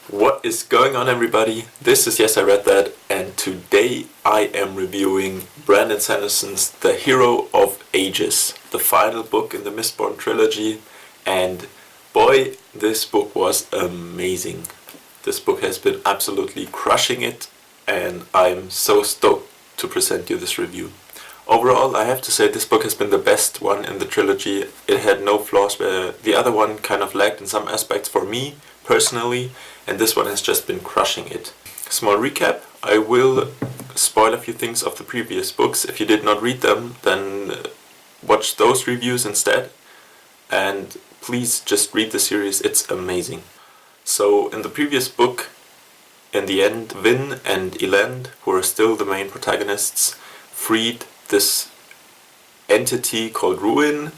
What is going on, everybody? This is Yes, I Read That, and today I am reviewing Brandon Sanderson's The Hero of Ages, the final book in the Mistborn trilogy, and boy, this book was amazing. This book has been absolutely crushing it, and I'm so stoked to present you this review. Overall, I have to say this book has been the best one in the trilogy. It had no flaws, where the other one kind of lacked in some aspects for me, personally, and this one has just been crushing it. Small recap, I will spoil a few things of the previous books. If you did not read them, then watch those reviews instead, and please just read the series, it's amazing. So in the previous book, in the end, Vin and Elend, who are still the main protagonists, freed this entity called Ruin,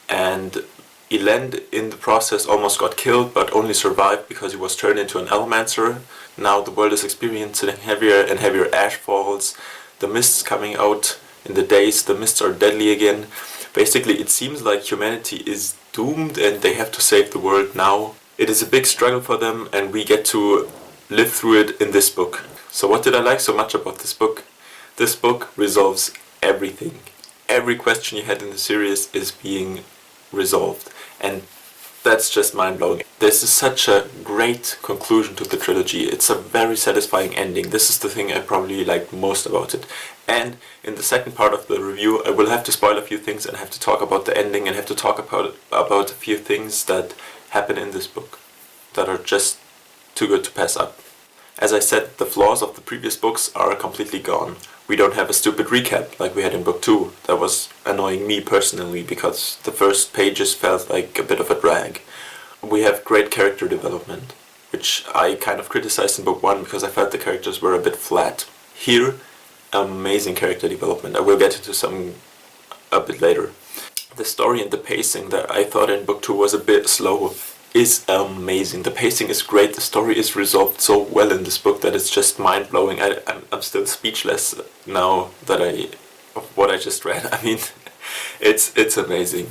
and Elend in the process almost got killed, but only survived because he was turned into an Allomancer. Now the world is experiencing heavier and heavier ash falls, the mists coming out in the days, the mists are deadly again. Basically, it seems like humanity is doomed and they have to save the world now. It is a big struggle for them, and we get to live through it in this book. So what did I like so much about this book? This book resolves everything. Every question you had in the series is being resolved, and that's just mind-blowing. This is such a great conclusion to the trilogy. It's a very satisfying ending. This is the thing I probably like most about it. And in the second part of the review, I will have to spoil a few things and have to talk about the ending and have to talk about a few things that happen in this book that are just too good to pass up. As I said, the flaws of the previous books are completely gone. We don't have a stupid recap like we had in book 2. That was annoying me personally because the first pages felt like a bit of a drag. We have great character development, which I kind of criticized in book 1 because I felt the characters were a bit flat. Here, amazing character development. I will get into some a bit later. The story and the pacing that I thought in book 2 was a bit slow is amazing. The pacing is great. The story is resolved so well in this book that it's just mind-blowing. I'm still speechless now that what I just read. I mean, it's amazing.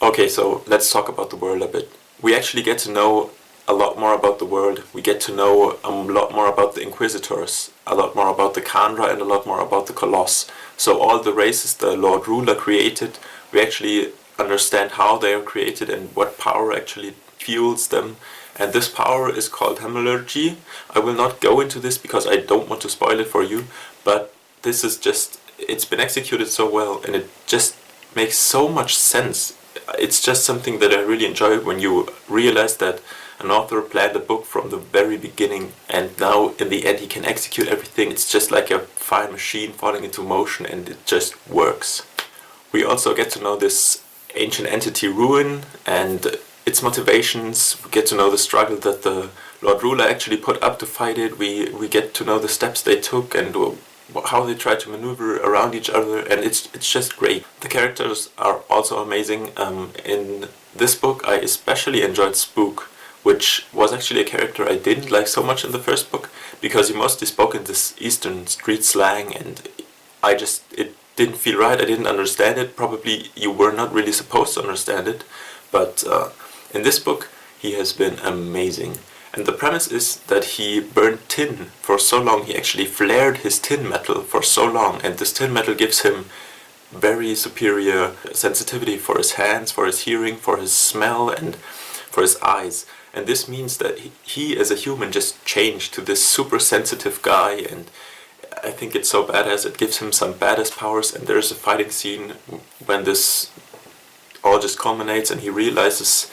Okay, so let's talk about the world a bit. We actually get to know a lot more about the world. We get to know a lot more about the Inquisitors, a lot more about the Kandra, and a lot more about the Colossus. So all the races the Lord Ruler created, we actually understand how they are created and what power actually fuels them, and this power is called Hemalurgy. I will not go into this because I don't want to spoil it for you, but this is just, it's been executed so well and it just makes so much sense. It's just something that I really enjoy when you realize that an author planned a book from the very beginning and now in the end he can execute everything. It's just like a fine machine falling into motion and it just works. We also get to know this ancient entity Ruin and its motivations. We get to know the struggle that the Lord Ruler actually put up to fight it. We get to know the steps they took and how they try to maneuver around each other, and it's just great. The characters are also amazing. In this book I especially enjoyed Spook, which was actually a character I didn't like so much in the first book because he mostly spoke in this eastern street slang and it didn't feel right. I didn't understand it. Probably you were not really supposed to understand it, but in this book, he has been amazing. And the premise is that he burned tin for so long, he actually flared his tin metal for so long, and this tin metal gives him very superior sensitivity for his hands, for his hearing, for his smell, and for his eyes. And this means that he as a human just changed to this super sensitive guy, and I think it's so badass. It gives him some badass powers, and there's a fighting scene when this all just culminates and he realizes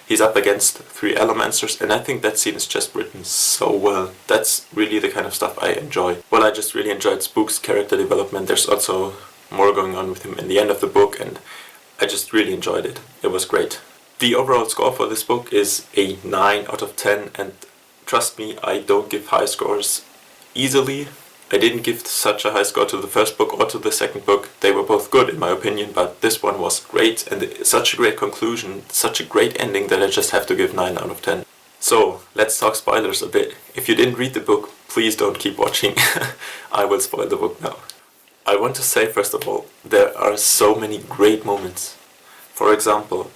he's up against 3 Allomancers, and I think that scene is just written so well. That's really the kind of stuff I enjoy. Well, I just really enjoyed Spook's character development. There's also more going on with him in the end of the book, and I just really enjoyed it. It was great. The overall score for this book is a 9 out of 10, and trust me, I don't give high scores easily. I didn't give such a high score to the first book or to the second book. They were both good in my opinion, but this one was great and such a great conclusion, such a great ending that I just have to give 9 out of 10. So, let's talk spoilers a bit. If you didn't read the book, please don't keep watching. I will spoil the book now. I want to say first of all, there are so many great moments. For example,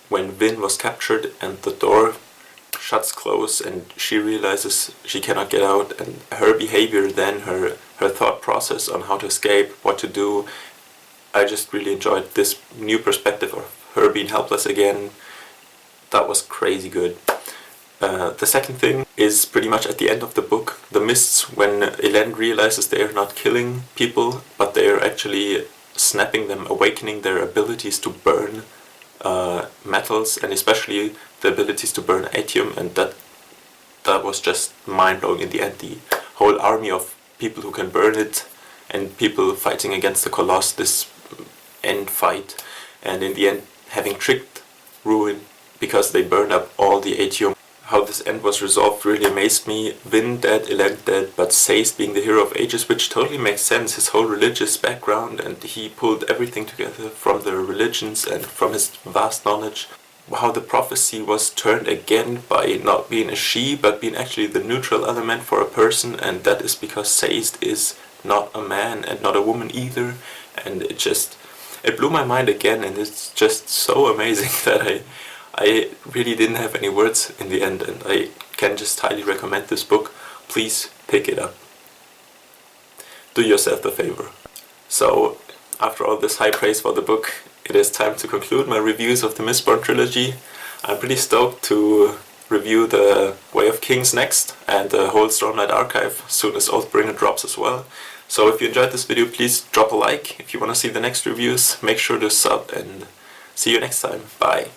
when Vin was captured and the door shuts close and she realizes she cannot get out, and her behavior then, her thought process on how to escape, what to do. I just really enjoyed this new perspective of her being helpless again. That was crazy good. The second thing is pretty much at the end of the book, the mists, when Elen realizes they are not killing people, but they are actually snapping them, awakening their abilities to burn metals, and especially the abilities to burn atium, and that was just mind-blowing in the end. The whole army of people who can burn it, and people fighting against the Colossus, this end fight, and in the end having tricked Ruin because they burned up all the atium. How this end was resolved really amazed me. Vin dead, Elen dead, but Sazed being the hero of ages, which totally makes sense, his whole religious background, and he pulled everything together from the religions and from his vast knowledge. How the prophecy was turned again by not being a she, but being actually the neutral element for a person, and that is because Sazed is not a man and not a woman either, and it blew my mind again, and it's just so amazing that I really didn't have any words in the end, and I can just highly recommend this book. Please pick it up. Do yourself a favor. So, after all this high praise for the book, it is time to conclude my reviews of the Mistborn trilogy. I'm pretty stoked to review the Way of Kings next, and the whole Stormlight Archive as soon as Oathbringer drops as well. So if you enjoyed this video, please drop a like. If you want to see the next reviews, make sure to sub, and see you next time. Bye.